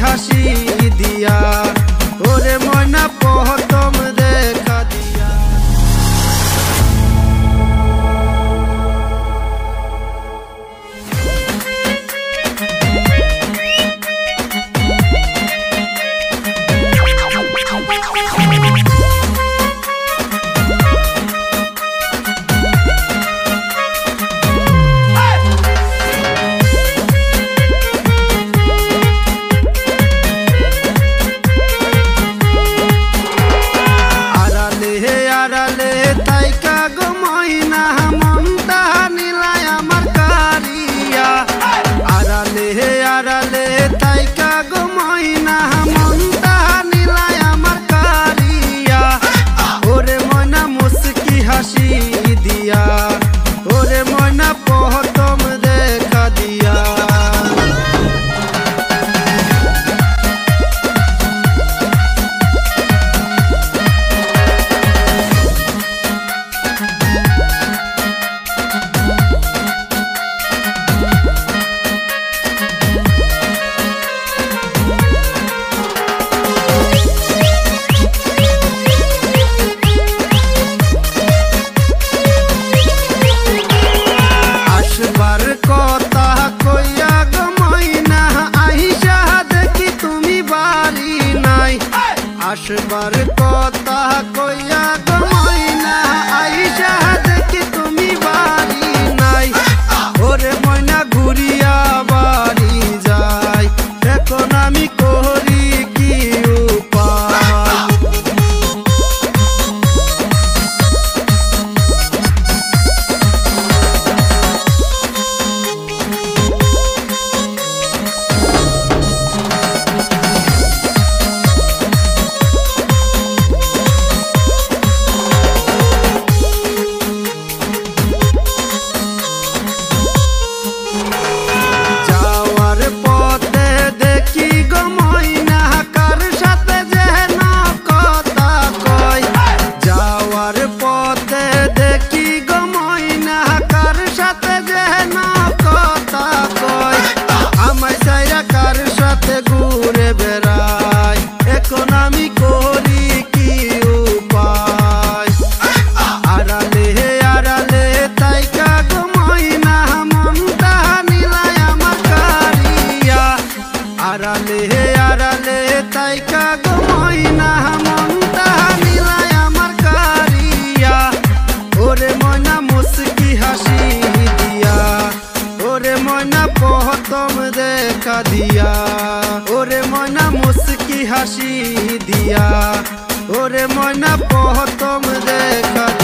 हासी दिया ओरे मयना प्रथम देखा दिया। आसबार कथा कइया गो मयना आइसा देखि तुमी बारी नाई ओरे मयना घुरिया बारी जाय एखन आमी करी कि उपाय। आराले ताइका गो मयना मनटा मिलाय आमार कारिया ओरे मयना मुस्की हासी दिया ओरे मयना प्रथम देखा दिया ओरे मयना मुस्की हासी दिया ओरे मयना प्रथम देखा।